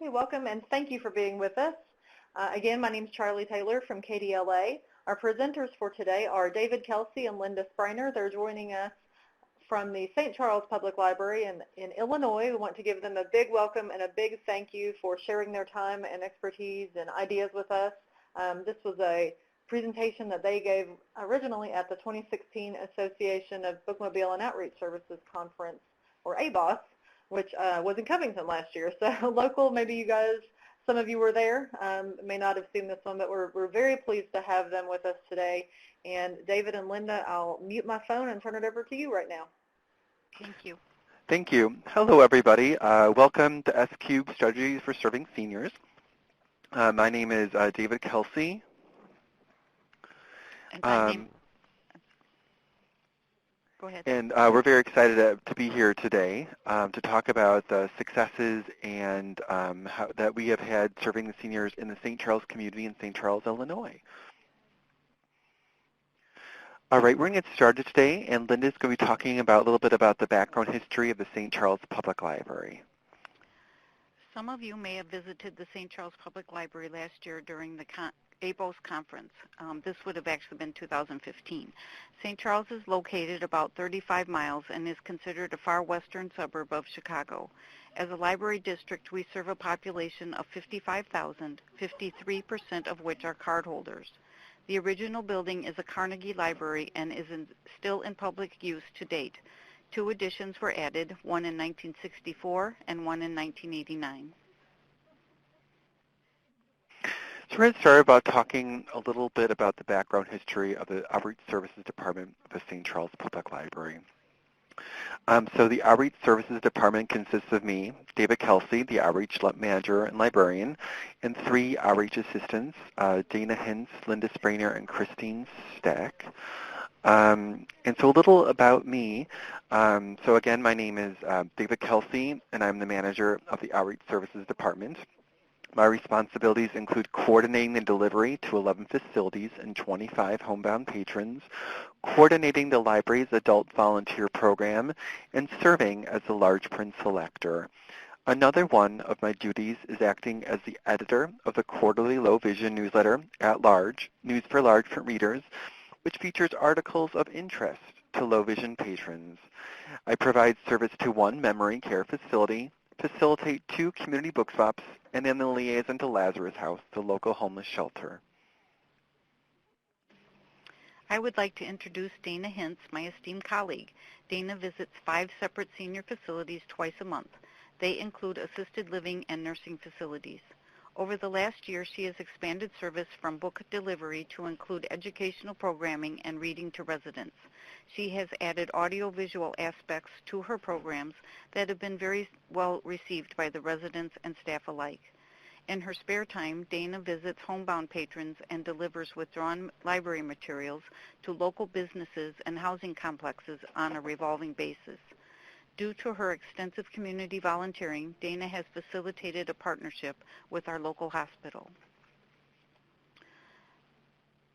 Hey, welcome and thank you for being with us. Again, my name is Charlie Taylor from KDLA. Our presenters for today are David Kelsey and Linda Spreiner. They're joining us from the St. Charles Public Library in Illinois. We want to give them a big welcome and a big thank you for sharing their time and expertise and ideas with us. This was a presentation that they gave originally at the 2016 Association of Bookmobile and Outreach Services Conference, or ABOS, which was in Covington last year. So local, maybe you guys, some of you were there, may not have seen this one, but we're very pleased to have them with us today. And David and Linda, I'll mute my phone and turn it over to you right now. Thank you. Thank you. Hello, everybody. Welcome to S-Cube Strategies for Serving Seniors. My name is David Kelsey. And Go ahead. And we're very excited to be here today to talk about the successes and that we have had serving the seniors in the St. Charles community in St. Charles, Illinois. All right, we're going to get started today, and Linda's going to be talking a little bit about the background history of the St. Charles Public Library. Some of you may have visited the St. Charles Public Library last year during the ABOS conference. This would have actually been 2015. St. Charles is located about 35 miles and is considered a far western suburb of Chicago. As a library district, we serve a population of 55,000, 53% of which are cardholders. The original building is a Carnegie Library and is still in public use to date. 2 additions were added, one in 1964 and one in 1989. So we're going to start about talking a little bit about the background history of the Outreach Services Department of the St. Charles Public Library. So the Outreach Services Department consists of me, David Kelsey, the Outreach Manager and Librarian, and 3 Outreach Assistants, Dana Hintz, Linda Spreiner, and Christine Stack. And so a little about me. So again, my name is David Kelsey, and I'm the Manager of the Outreach Services Department. My responsibilities include coordinating the delivery to 11 facilities and 25 homebound patrons, coordinating the library's adult volunteer program, and serving as the large print selector. Another one of my duties is acting as the editor of the quarterly low vision newsletter At Large, News for Large Print Readers, which features articles of interest to low vision patrons. I provide service to 1 memory care facility, facilitate 2 community book swaps, and then the liaison to Lazarus House, the local homeless shelter. I would like to introduce Dana Hintz, my esteemed colleague. Dana visits 5 separate senior facilities twice a month. They include assisted living and nursing facilities. Over the last year, she has expanded service from book delivery to include educational programming and reading to residents. She has added audiovisual aspects to her programs that have been very well received by the residents and staff alike. In her spare time, Dana visits homebound patrons and delivers withdrawn library materials to local businesses and housing complexes on a revolving basis. Due to her extensive community volunteering, Dana has facilitated a partnership with our local hospital.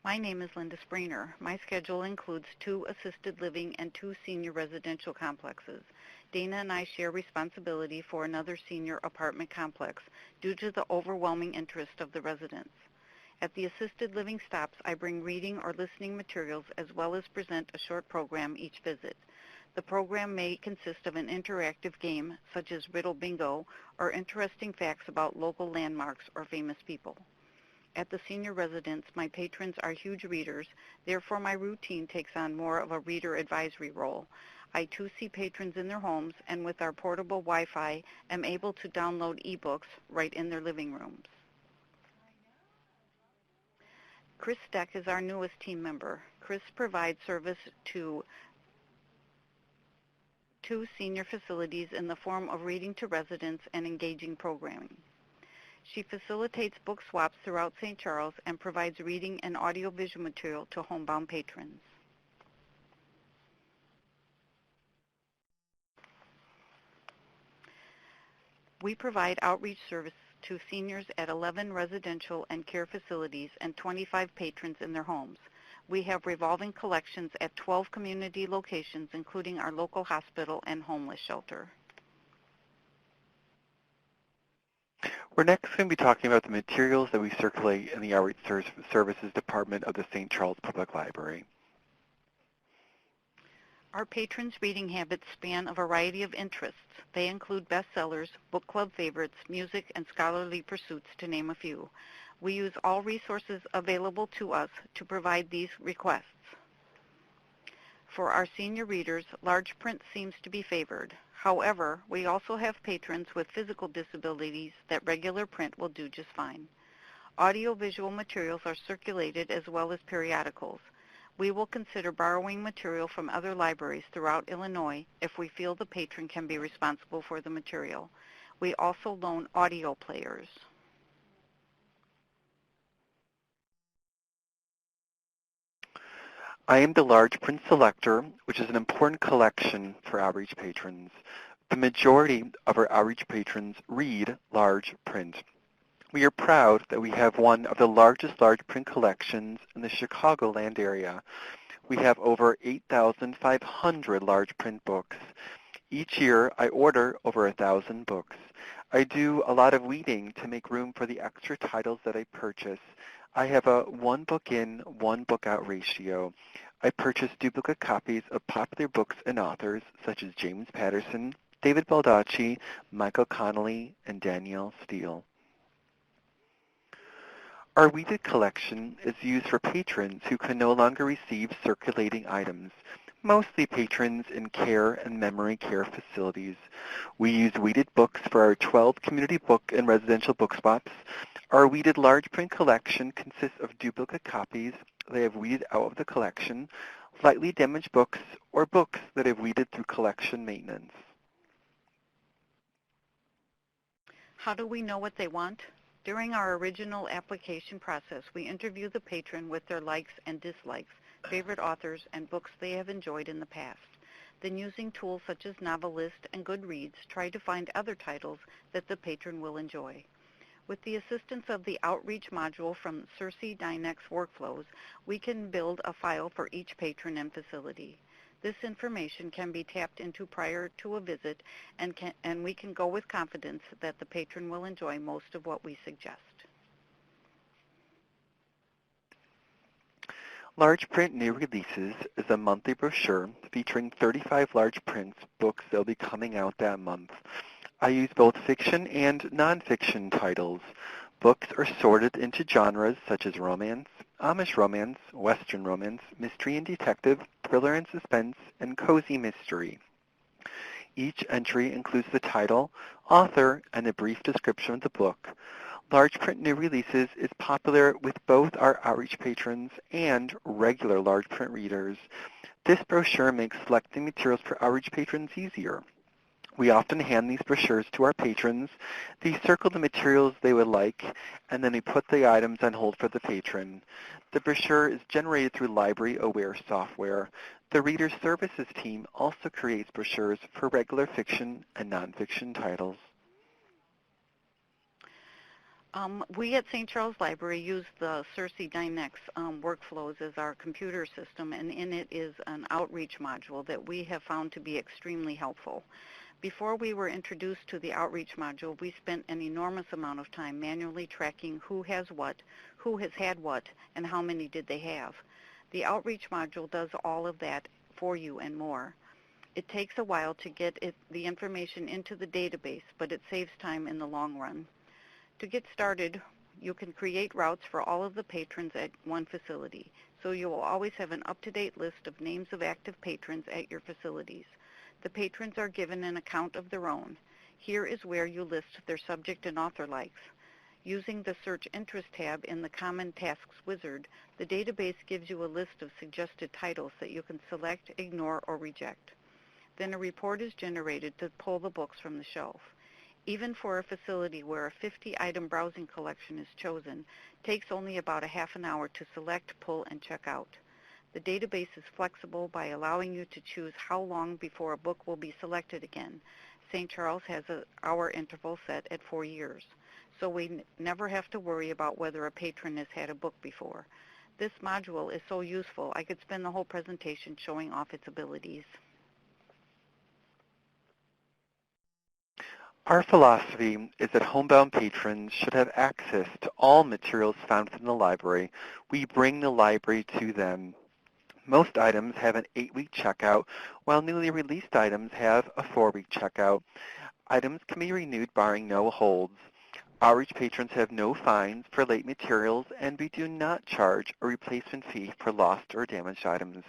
My name is Linda Spreiner. My schedule includes 2 assisted living and 2 senior residential complexes. Dana and I share responsibility for another senior apartment complex due to the overwhelming interest of the residents. At the assisted living stops, I bring reading or listening materials as well as present a short program each visit. The program may consist of an interactive game, such as Riddle Bingo, or interesting facts about local landmarks or famous people. At the senior residence, my patrons are huge readers, therefore my routine takes on more of a reader advisory role. I too see patrons in their homes, and with our portable Wi-Fi, am able to download ebooks right in their living rooms. Chris Steck is our newest team member. Chris provides service to 2 senior facilities in the form of reading to residents and engaging programming. She facilitates book swaps throughout St. Charles and provides reading and audiovisual material to homebound patrons. We provide outreach service to seniors at 11 residential and care facilities and 25 patrons in their homes. We have revolving collections at 12 community locations, including our local hospital and homeless shelter. We're next going to be talking about the materials that we circulate in the Outreach Services Department of the St. Charles Public Library. Our patrons' reading habits span a variety of interests. They include bestsellers, book club favorites, music, and scholarly pursuits, to name a few. We use all resources available to us to provide these requests. For our senior readers, large print seems to be favored. However, we also have patrons with physical disabilities that regular print will do just fine. Audiovisual materials are circulated as well as periodicals. We will consider borrowing material from other libraries throughout Illinois if we feel the patron can be responsible for the material. We also loan audio players. I am the large print selector, which is an important collection for outreach patrons. The majority of our outreach patrons read large print. We are proud that we have one of the largest large print collections in the Chicagoland area. We have over 8,500 large print books. Each year, I order over 1,000 books. I do a lot of weeding to make room for the extra titles that I purchase. I have a one book in, one book out ratio. I purchase duplicate copies of popular books and authors such as James Patterson, David Baldacci, Michael Connelly, and Danielle Steele. Our weeded collection is used for patrons who can no longer receive circulating items, mostly patrons in care and memory care facilities. We use weeded books for our 12 community book and residential book spots. Our weeded large print collection consists of duplicate copies that have weeded out of the collection, slightly damaged books, or books that have weeded through collection maintenance. How do we know what they want? During our original application process, we interview the patron with their likes and dislikes, favorite authors, and books they have enjoyed in the past. Then using tools such as Novelist and Goodreads, try to find other titles that the patron will enjoy. With the assistance of the outreach module from Cersei Dynex Workflows, we can build a file for each patron and facility. This information can be tapped into prior to a visit, and we can go with confidence that the patron will enjoy most of what we suggest. Large Print New Releases is a monthly brochure featuring 35 large print books that will be coming out that month. I use both fiction and nonfiction titles. Books are sorted into genres such as romance, Amish romance, Western romance, mystery and detective, thriller and suspense, and cozy mystery. Each entry includes the title, author, and a brief description of the book. Large print new releases is popular with both our outreach patrons and regular large print readers. This brochure makes selecting materials for outreach patrons easier. We often hand these brochures to our patrons. They circle the materials they would like, and then we put the items on hold for the patron. The brochure is generated through Library Aware software. The Reader Services team also creates brochures for regular fiction and nonfiction titles. We at St. Charles Library use the Cersei Dynex Workflows as our computer system, and in it is an outreach module that we have found to be extremely helpful. Before we were introduced to the outreach module, we spent an enormous amount of time manually tracking who has what, who has had what, and how many did they have. The outreach module does all of that for you and more. It takes a while to get the information into the database, but it saves time in the long run. To get started, you can create routes for all of the patrons at one facility, so you will always have an up-to-date list of names of active patrons at your facilities. The patrons are given an account of their own. Here is where you list their subject and author likes. Using the Search Interest tab in the Common Tasks wizard, the database gives you a list of suggested titles that you can select, ignore, or reject. Then a report is generated to pull the books from the shelf. Even for a facility where a 50-item browsing collection is chosen, takes only about a half an hour to select, pull, and check out. The database is flexible by allowing you to choose how long before a book will be selected again. St. Charles has an hour interval set at 4 years, so we never have to worry about whether a patron has had a book before. This module is so useful, I could spend the whole presentation showing off its abilities. Our philosophy is that homebound patrons should have access to all materials found within the library. We bring the library to them. Most items have an 8-week checkout, while newly released items have a 4-week checkout. Items can be renewed barring no holds. Outreach patrons have no fines for late materials, and we do not charge a replacement fee for lost or damaged items.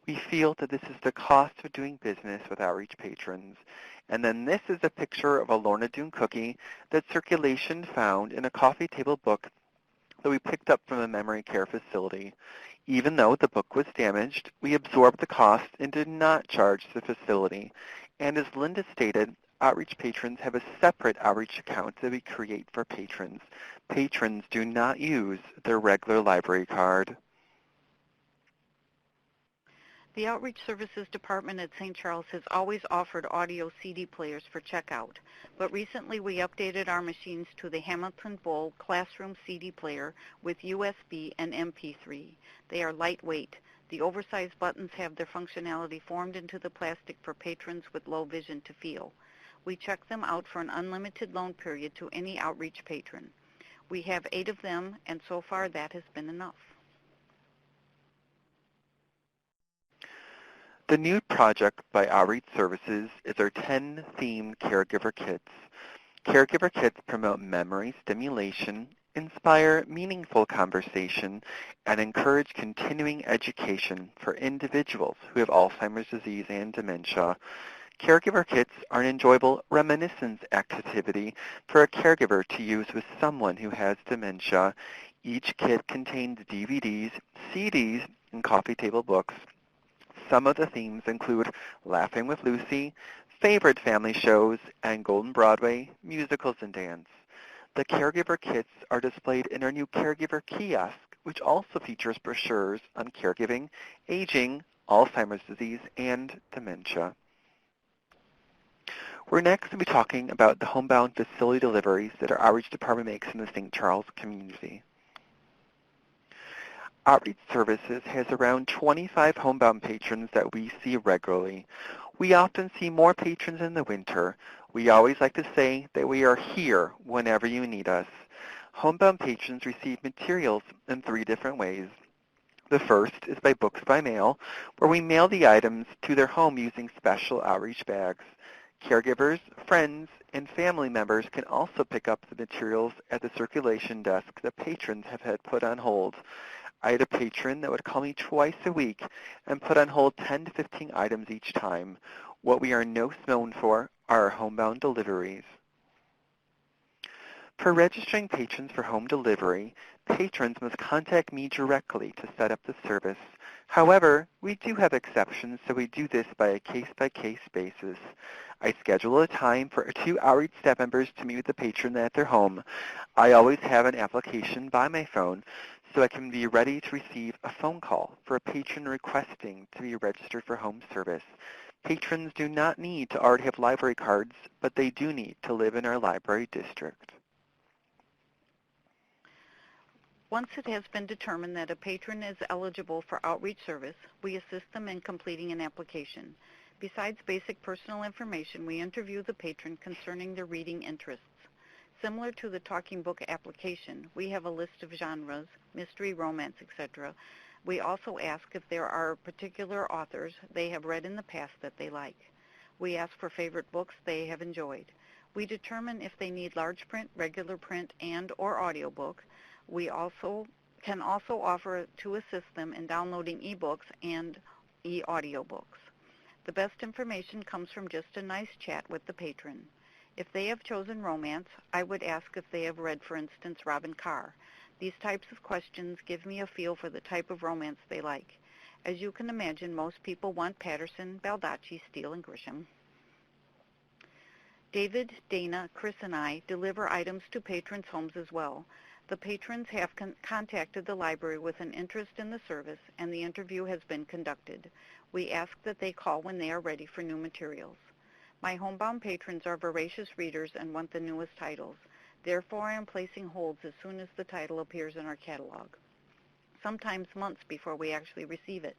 We feel that this is the cost of doing business with outreach patrons. And then this is a picture of a Lorna Doone cookie that Circulation found in a coffee table book that we picked up from a memory care facility. Even though the book was damaged, we absorbed the cost and did not charge the facility. And as Linda stated, outreach patrons have a separate outreach account that we create for patrons. Patrons do not use their regular library card. The Outreach Services Department at St. Charles has always offered audio CD players for checkout, but recently we updated our machines to the Hamilton Bowl Classroom CD player with USB and MP3. They are lightweight. The oversized buttons have their functionality formed into the plastic for patrons with low vision to feel. We check them out for an unlimited loan period to any outreach patron. We have 8 of them, and so far that has been enough. The new project by Outreach Services is our 10-theme caregiver kits. Caregiver kits promote memory stimulation, inspire meaningful conversation, and encourage continuing education for individuals who have Alzheimer's disease and dementia. Caregiver kits are an enjoyable reminiscence activity for a caregiver to use with someone who has dementia. Each kit contains DVDs, CDs, and coffee table books. Some of the themes include Laughing with Lucy, favorite family shows, and Golden Broadway, musicals, and dance. The caregiver kits are displayed in our new caregiver kiosk, which also features brochures on caregiving, aging, Alzheimer's disease, and dementia. We're next going to be talking about the homebound facility deliveries that our outreach department makes in the St. Charles community. Outreach Services has around 25 homebound patrons that we see regularly. We often see more patrons in the winter. We always like to say that we are here whenever you need us. Homebound patrons receive materials in 3 different ways. The first is by books by mail, where we mail the items to their home using special outreach bags. Caregivers, friends, and family members can also pick up the materials at the circulation desk that patrons have had put on hold. I had a patron that would call me twice a week and put on hold 10 to 15 items each time. What we are most known for are our homebound deliveries. For registering patrons for home delivery, patrons must contact me directly to set up the service. However, we do have exceptions, so we do this by a case-by-case basis. I schedule a time for 2 outreach staff members to meet with the patron at their home. I always have an application by my phone, so I can be ready to receive a phone call for a patron requesting to be registered for home service. Patrons do not need to already have library cards, but they do need to live in our library district. Once it has been determined that a patron is eligible for outreach service, we assist them in completing an application. Besides basic personal information, we interview the patron concerning their reading interests. Similar to the talking book application, we have a list of genres, mystery, romance, etc. We also ask if there are particular authors they have read in the past that they like. We ask for favorite books they have enjoyed. We determine if they need large print, regular print, and/or audiobook. We can also offer to assist them in downloading ebooks and e-audiobooks. The best information comes from just a nice chat with the patron. If they have chosen romance, I would ask if they have read, for instance, Robin Carr. These types of questions give me a feel for the type of romance they like. As you can imagine, most people want Patterson, Baldacci, Steele, and Grisham. David, Dana, Chris, and I deliver items to patrons' homes as well. The patrons have contacted the library with an interest in the service, and the interview has been conducted. We ask that they call when they are ready for new materials. My homebound patrons are voracious readers and want the newest titles. Therefore, I am placing holds as soon as the title appears in our catalog, sometimes months before we actually receive it.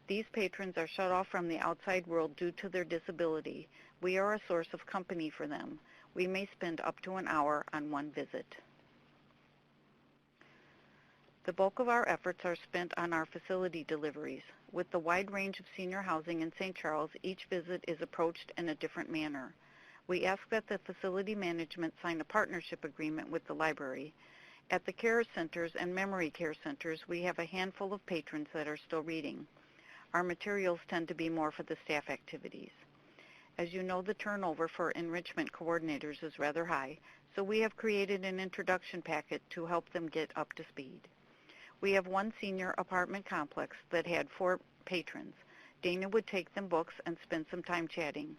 These patrons are shut off from the outside world due to their disability. We are a source of company for them. We may spend up to an hour on one visit. The bulk of our efforts are spent on our facility deliveries. With the wide range of senior housing in St. Charles, each visit is approached in a different manner. We ask that the facility management sign a partnership agreement with the library. At the care centers and memory care centers, we have a handful of patrons that are still reading. Our materials tend to be more for the staff activities. As you know, the turnover for enrichment coordinators is rather high, so we have created an introduction packet to help them get up to speed. We have one senior apartment complex that had 4 patrons. Dana would take them books and spend some time chatting.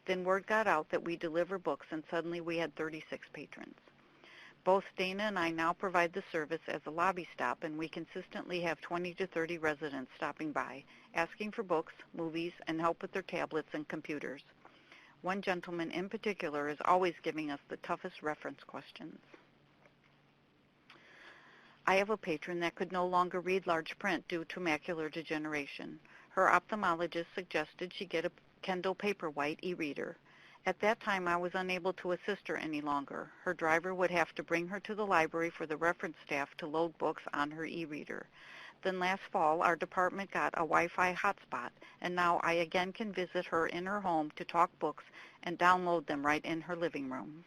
Then word got out that we deliver books, and suddenly we had 36 patrons. Both Dana and I now provide the service as a lobby stop, and we consistently have 20 to 30 residents stopping by, asking for books, movies, and help with their tablets and computers. One gentleman in particular is always giving us the toughest reference questions. I have a patron that could no longer read large print due to macular degeneration. Her ophthalmologist suggested she get a Kindle Paperwhite e-reader. At that time, I was unable to assist her any longer. Her driver would have to bring her to the library for the reference staff to load books on her e-reader. Then last fall, our department got a Wi-Fi hotspot, and now I again can visit her in her home to talk books and download them right in her living room.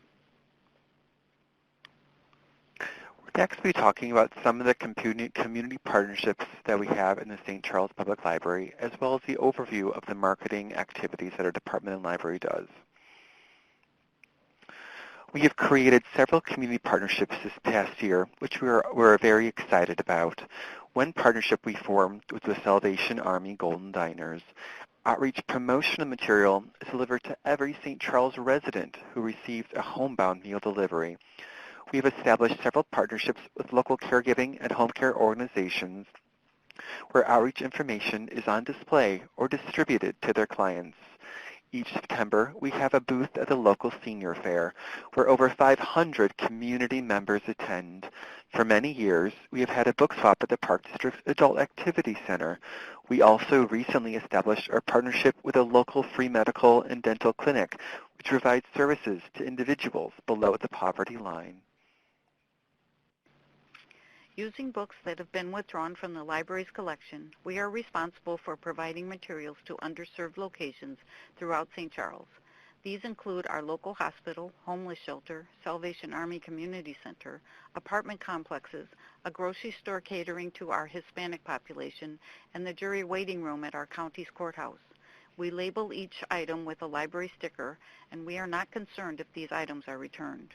We're next be talking about some of the community partnerships that we have in the St. Charles Public Library, as well as the overview of the marketing activities that our department and library does. We have created several community partnerships this past year, which we're very excited about. One partnership we formed was with Salvation Army Golden Diners. Outreach promotional material is delivered to every St. Charles resident who receives a homebound meal delivery. We have established several partnerships with local caregiving and home care organizations where outreach information is on display or distributed to their clients. Each September, we have a booth at the local senior fair where over 500 community members attend. For many years, we have had a book swap at the Park District's Adult Activity Center. We also recently established our partnership with a local free medical and dental clinic, which provides services to individuals below the poverty line. Using books that have been withdrawn from the library's collection, we are responsible for providing materials to underserved locations throughout St. Charles. These include our local hospital, homeless shelter, Salvation Army Community Center, apartment complexes, a grocery store catering to our Hispanic population, and the jury waiting room at our county's courthouse. We label each item with a library sticker, and we are not concerned if these items are returned.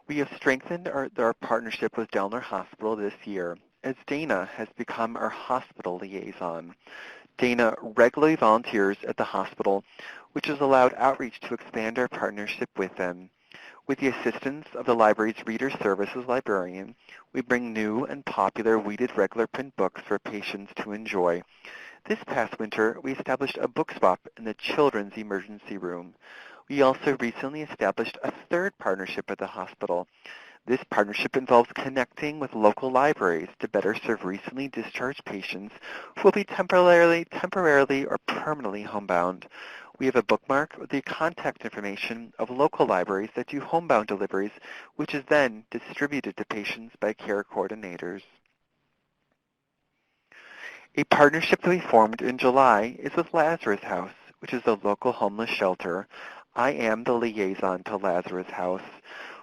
We have strengthened our partnership with Delner Hospital this year, as Dana has become our hospital liaison. Dana regularly volunteers at the hospital, which has allowed outreach to expand our partnership with them. With the assistance of the library's Reader Services librarian, we bring new and popular weeded regular print books for patients to enjoy. This past winter, we established a book swap in the Children's Emergency Room. We also recently established a third partnership at the hospital. This partnership involves connecting with local libraries to better serve recently discharged patients who will be temporarily or permanently homebound. We have a bookmark with the contact information of local libraries that do homebound deliveries, which is then distributed to patients by care coordinators. A partnership that we formed in July is with Lazarus House, which is a local homeless shelter. I am the liaison to Lazarus House.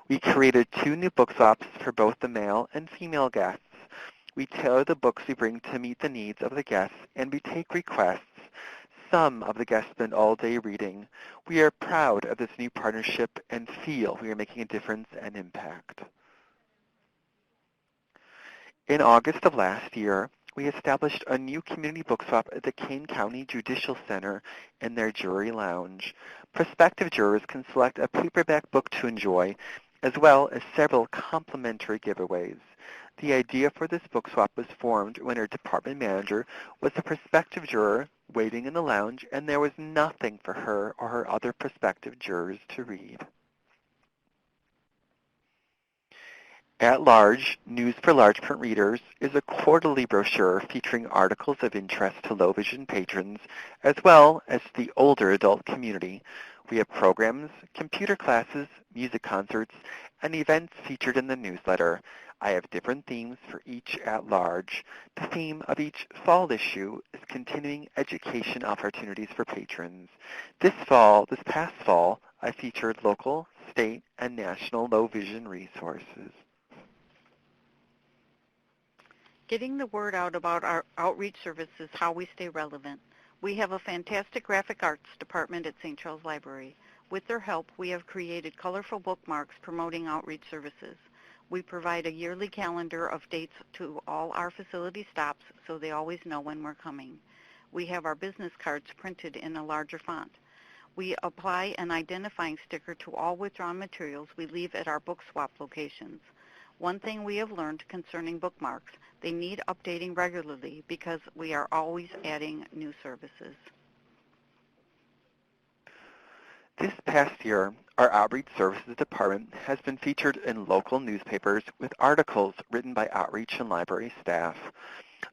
We created 2 new book swaps for both the male and female guests. We tailor the books we bring to meet the needs of the guests, and we take requests. Some of the guests spend all day reading. We are proud of this new partnership and feel we are making a difference and impact. In August of last year, we established a new community book swap at the Kane County Judicial Center in their jury lounge. Prospective jurors can select a paperback book to enjoy, as well as several complimentary giveaways. The idea for this book swap was formed when our department manager was a prospective juror waiting in the lounge, and there was nothing for her or her other prospective jurors to read. At Large, News for Large Print Readers is a quarterly brochure featuring articles of interest to low vision patrons as well as the older adult community. We have programs, computer classes, music concerts, and events featured in the newsletter. I have different themes for each at large. The theme of each fall issue is continuing education opportunities for patrons. This past fall, I featured local, state, and national low vision resources. Getting the word out about our outreach service is how we stay relevant. We have a fantastic graphic arts department at St. Charles Library. With their help, we have created colorful bookmarks promoting outreach services. We provide a yearly calendar of dates to all our facility stops so they always know when we're coming. We have our business cards printed in a larger font. We apply an identifying sticker to all withdrawn materials we leave at our book swap locations. One thing we have learned concerning bookmarks, they need updating regularly because we are always adding new services. This past year, our Outreach Services Department has been featured in local newspapers with articles written by outreach and library staff.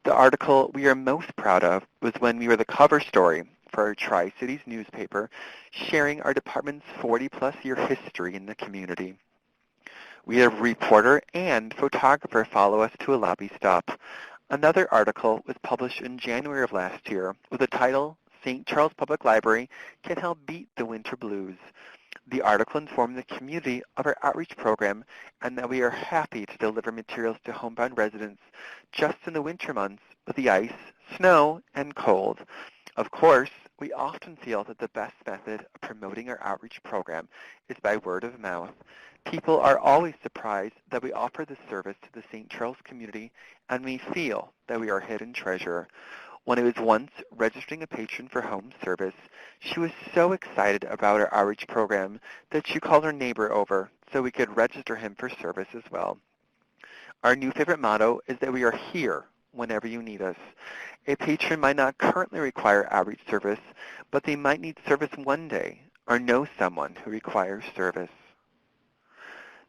The article we are most proud of was when we were the cover story for our Tri-Cities newspaper, sharing our department's 40-plus year history in the community. We had a reporter and photographer follow us to a lobby stop. Another article was published in January of last year with the title, St. Charles Public Library Can Help Beat the Winter Blues. The article informed the community of our outreach program and that we are happy to deliver materials to homebound residents just in the winter months with the ice, snow, and cold. Of course, we often feel that the best method of promoting our outreach program is by word of mouth. People are always surprised that we offer this service to the St. Charles community, and we feel that we are a hidden treasure. When I was once registering a patron for home service, she was so excited about our outreach program that she called her neighbor over so we could register him for service as well. Our new favorite motto is that we are here whenever you need us. A patron might not currently require outreach service, but they might need service one day or know someone who requires service.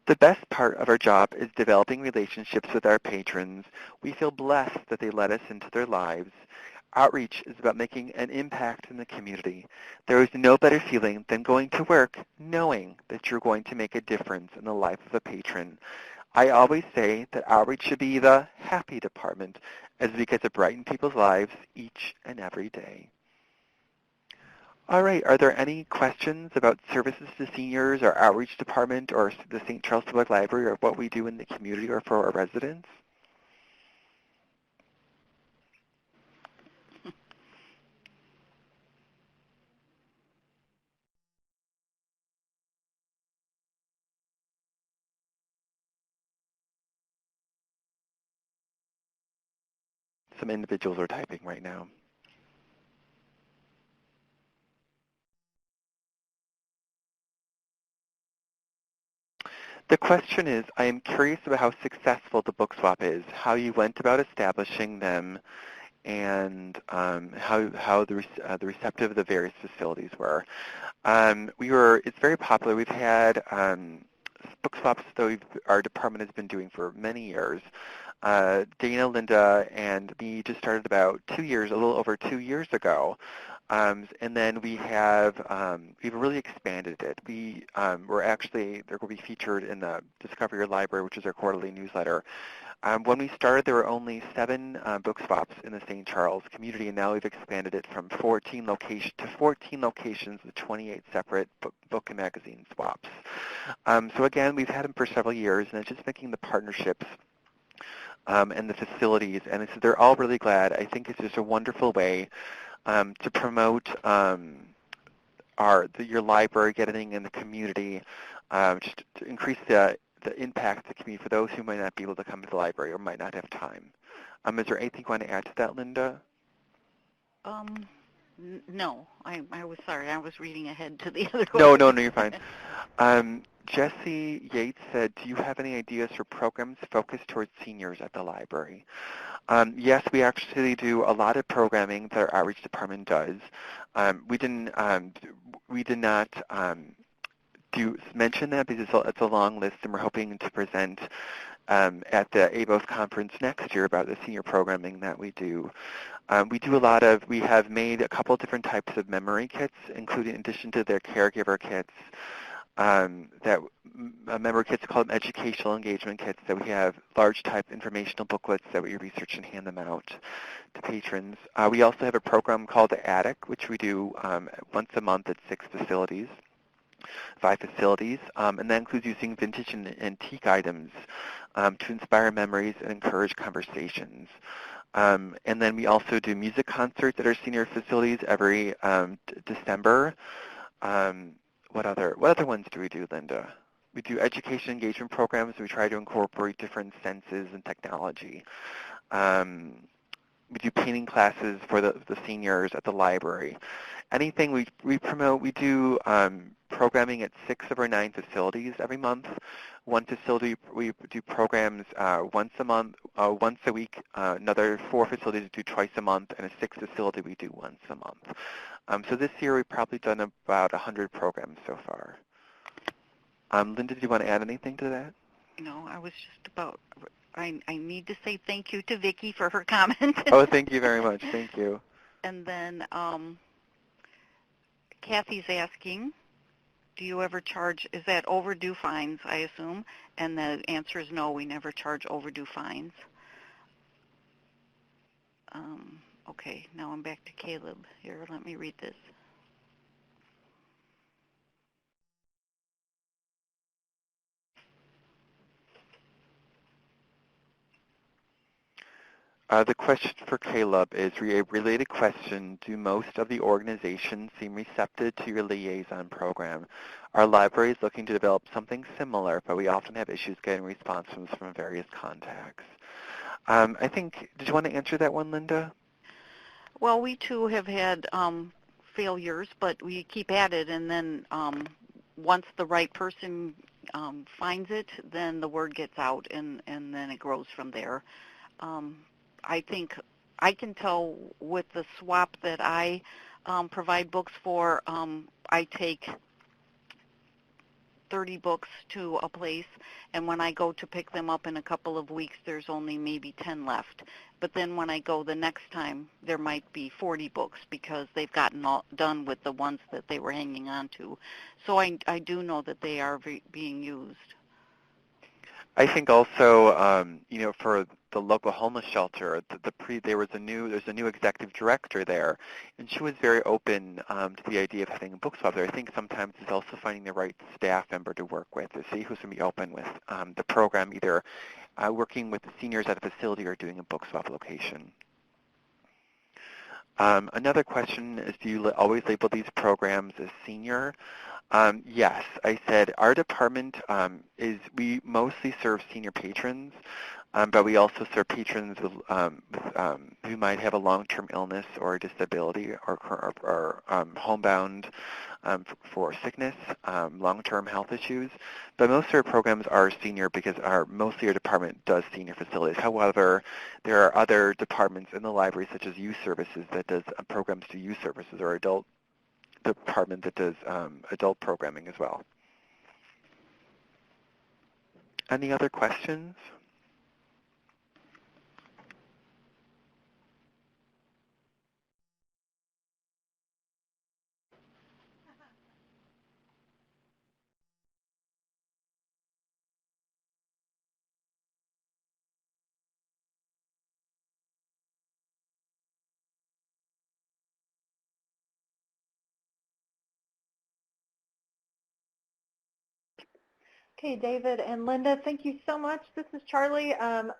The best part of our job is developing relationships with our patrons. We feel blessed that they let us into their lives. Outreach is about making an impact in the community. There is no better feeling than going to work knowing that you're going to make a difference in the life of a patron. I always say that outreach should be the happy department as we get to brighten people's lives each and every day. All right, are there any questions about services to seniors, our outreach department, or the St. Charles Public Library, or what we do in the community or for our residents? Some individuals are typing right now. The question is, I am curious about how successful the book swap is, how you went about establishing them, and how the receptive the various facilities were. It's very popular. We've had book swaps that our department has been doing for many years. Dana, Linda, and me just started about a little over 2 years ago. And then we've really expanded it. They're going to be featured in the Discover Library, which is our quarterly newsletter. When we started, there were only 7 book swaps in the St. Charles community, and now we've expanded it from 14 locations with 28 separate book and magazine swaps. So again, we've had them for several years, and it's just making the partnerships and the facilities, and they're all really glad. I think it's just a wonderful way to promote your library, getting in the community, just to increase the impact of the community for those who might not be able to come to the library or might not have time. Is there anything you want to add to that, Linda? No, I was sorry. I was reading ahead to the other question. No, you're fine. Jesse Yates said, do you have any ideas for programs focused towards seniors at the library? Yes, we actually do a lot of programming that our outreach department does. We did not mention that because it's a long list, and we're hoping to present at the ABOS conference next year about the senior programming that we do. We have made a couple different types of memory kits, including in addition to their caregiver kits, memory kits called educational engagement kits, that we have large type informational booklets that we research and hand them out to patrons. We also have a program called The Attic, which we do once a month at 5 facilities, and that includes using vintage and antique items to inspire memories and encourage conversations. And then we also do music concerts at our senior facilities every December. What other ones do we do, Linda? We do education engagement programs. We try to incorporate different senses and technology. We do painting classes for the seniors at the library. Anything we promote, we do programming at 6 of our 9 facilities every month. One facility we do programs once a week. Another 4 facilities do twice a month, and a 6th facility we do once a month. So this year we've probably done about 100 programs so far. Linda, do you want to add anything to that? No, I was just about, I need to say thank you to Vicki for her comment. Oh, thank you very much. Thank you. And then Kathy's asking, do you ever charge, is that overdue fines, I assume? And the answer is no, we never charge overdue fines. Okay, now I'm back to Caleb. Here, let me read this. The question for Caleb is a related question. Do most of the organizations seem receptive to your liaison program? Our library is looking to develop something similar, but we often have issues getting responses from various contacts. I think, did you want to answer that one, Linda? Well, we too have had failures, but we keep at it, and then once the right person finds it, then the word gets out, and then it grows from there. I think I can tell with the swap that I provide books for, I take 30 books to a place, and when I go to pick them up in a couple of weeks, there's only maybe 10 left. But then when I go the next time, there might be 40 books because they've gotten all done with the ones that they were hanging on to. So I do know that they are being used. I think also, for the local homeless shelter, there's a new executive director there, and she was very open to the idea of having a book swap there. I think sometimes it's also finding the right staff member to work with, to see who's going to be open with the program, either working with the seniors at a facility or doing a book swap location. Another question is, do you always label these programs as senior? Yes, I said our department we mostly serve senior patrons, but we also serve patrons who might have a long-term illness or a disability or homebound for sickness, long-term health issues. But most of our programs are senior because mostly our department does senior facilities. However, there are other departments in the library, such as youth services, that does programs to youth services, or adult department that does adult programming as well. Any other questions? Okay, David and Linda, thank you so much. This is Charlie. I'm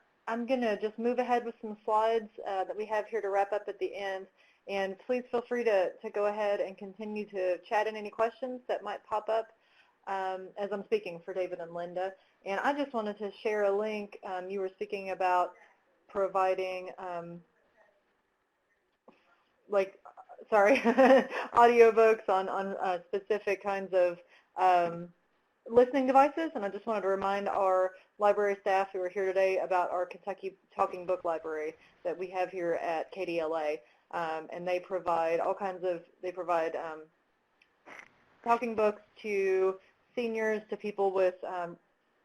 going to just move ahead with some slides that we have here to wrap up at the end. And please feel free to go ahead and continue to chat in any questions that might pop up as I'm speaking for David and Linda. And I just wanted to share a link. You were speaking about providing, audiobooks on specific kinds of listening devices, and I just wanted to remind our library staff who are here today about our Kentucky Talking Book Library that we have here at KDLA, and they provide talking books to seniors, to people with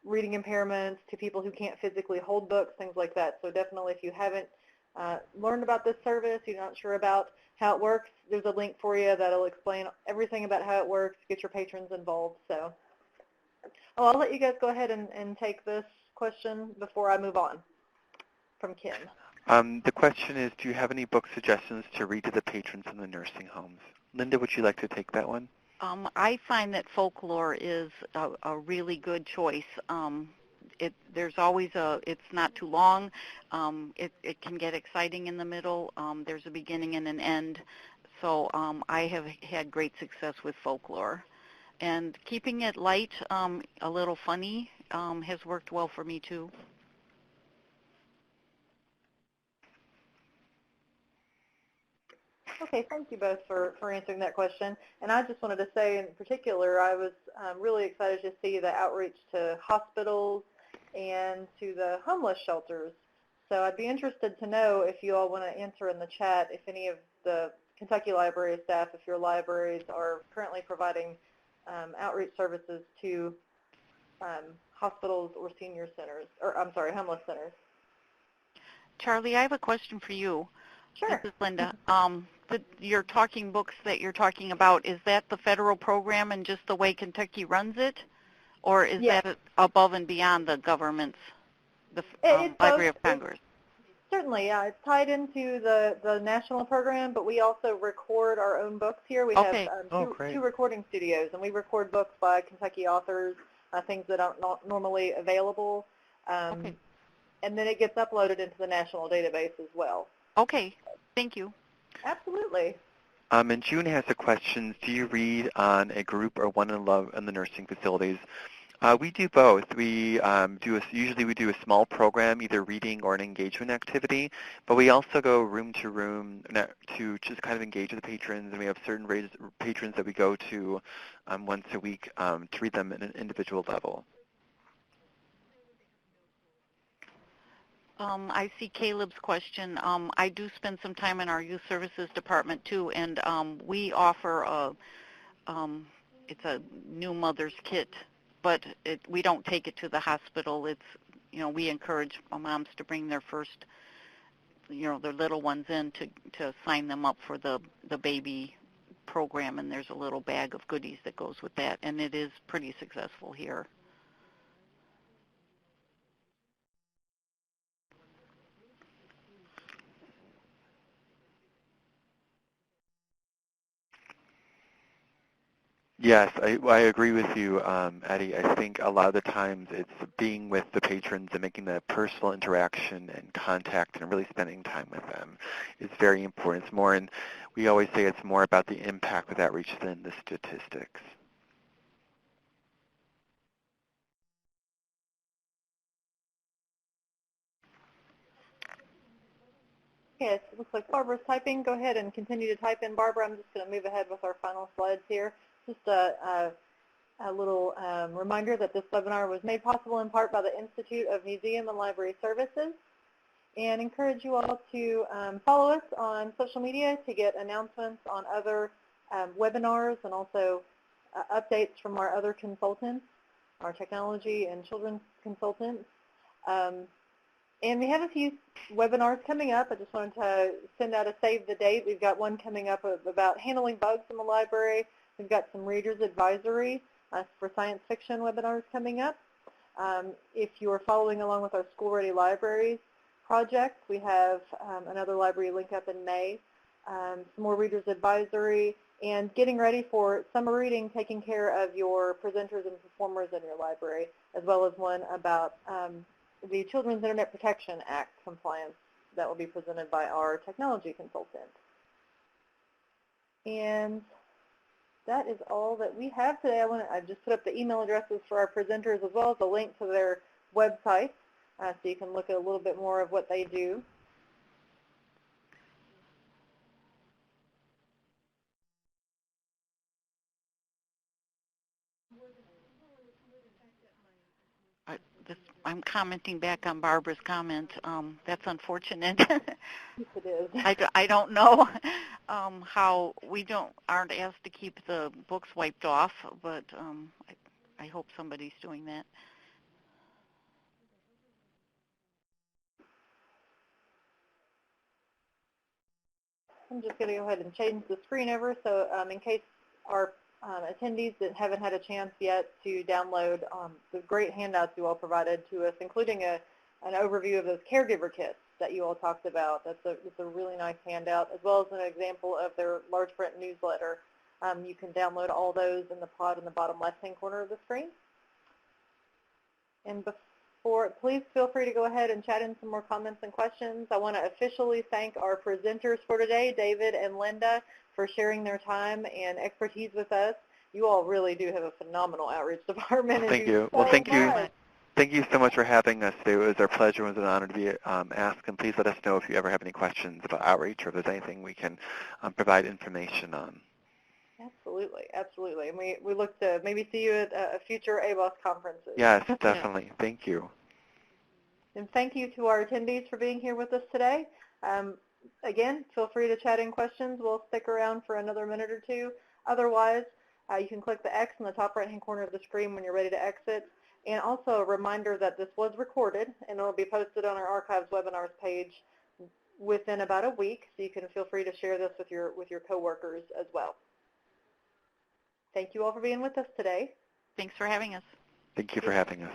reading impairments to people who can't physically hold books, things like that. So definitely if you haven't learned about this service, you're not sure about how it works, there's a link for you that'll explain everything about how it works, get your patrons involved. So I'll let you guys go ahead and take this question before I move on from Kim. The question is, do you have any book suggestions to read to the patrons in the nursing homes? Linda, would you like to take that one? I find that folklore is a really good choice. There's always it's not too long. It can get exciting in the middle. There's a beginning and an end. So I have had great success with folklore. And keeping it light, a little funny, has worked well for me too. Okay, thank you both for answering that question. And I just wanted to say in particular, I was really excited to see the outreach to hospitals and to the homeless shelters. So I'd be interested to know if you all want to answer in the chat if any of the Kentucky Library staff, if your libraries are currently providing outreach services to hospitals or senior centers, or I'm sorry, homeless centers. Charlie, I have a question for you. Sure. This is Linda. Your talking books that you're talking about, is that the federal program and just the way Kentucky runs it? Or is that above and beyond the government's, the Library of Congress? Certainly, yeah. It's tied into the national program, but we also record our own books here. We have two recording studios, and we record books by Kentucky authors, things that aren't normally available. And then it gets uploaded into the national database as well. Okay. Thank you. Absolutely. And June has a question. Do you read on a group or one-on-one in the nursing facilities? We do both. We usually we do a small program, either reading or an engagement activity, but we also go room to room to just kind of engage with the patrons, and we have certain patrons that we go to once a week to read them at an individual level. I see Caleb's question. I do spend some time in our youth services department too, and we offer it's a new mother's kit, but we don't take it to the hospital. It's, we encourage moms to bring their first, their little ones in to sign them up for the baby program, and there's a little bag of goodies that goes with that, and it is pretty successful here. Yes, I agree with you, Addie. I think a lot of the times it's being with the patrons and making that personal interaction and contact and really spending time with them is very important. It's more, and we always say it's more about the impact with outreach than the statistics. Yes, it looks like Barbara's typing. Go ahead and continue to type in, Barbara. I'm just going to move ahead with our final slides here. Just a little reminder that this webinar was made possible in part by the Institute of Museum and Library Services, and encourage you all to follow us on social media to get announcements on other webinars and also updates from our other consultants, our technology and children's consultants. And we have a few webinars coming up. I just wanted to send out a save the date. We've got one coming up about handling bugs in the library. We've got some readers advisory for science fiction webinars coming up. If you're following along with our School Ready Libraries project, we have another library link up in May, some more readers advisory, and getting ready for summer reading, taking care of your presenters and performers in your library, as well as one about the Children's Internet Protection Act compliance that will be presented by our technology consultant. And that is all that we have today. I've just put up the email addresses for our presenters as well as a link to their website so you can look at a little bit more of what they do. I'm commenting back on Barbara's comment. That's unfortunate. Yes, it is. I don't know how we aren't asked to keep the books wiped off, but I hope somebody's doing that. I'm just going to go ahead and change the screen over so in case our attendees that haven't had a chance yet to download the great handouts you all provided to us, including an overview of those caregiver kits that you all talked about. It's a really nice handout, as well as an example of their large print newsletter. You can download all those in the pod in the bottom left-hand corner of the screen. And please feel free to go ahead and chat in some more comments and questions. I want to officially thank our presenters for today, David and Linda, for sharing their time and expertise with us. You all really do have a phenomenal outreach department. Well, thank you. Well, thank you. Thank you so much for having us today. It was our pleasure. It was an honor to be asked. And please let us know if you ever have any questions about outreach or if there's anything we can provide information on. Absolutely, absolutely. And we look to maybe see you at future ABOS conferences. Yes, definitely. Thank you. And thank you to our attendees for being here with us today. Again, feel free to chat in questions. We'll stick around for another minute or two. Otherwise, you can click the X in the top right-hand corner of the screen when you're ready to exit. And also a reminder that this was recorded, and it will be posted on our Archives webinars page within about a week, so you can feel free to share this with your coworkers as well. Thank you all for being with us today. Thanks for having us. Thank you for having us.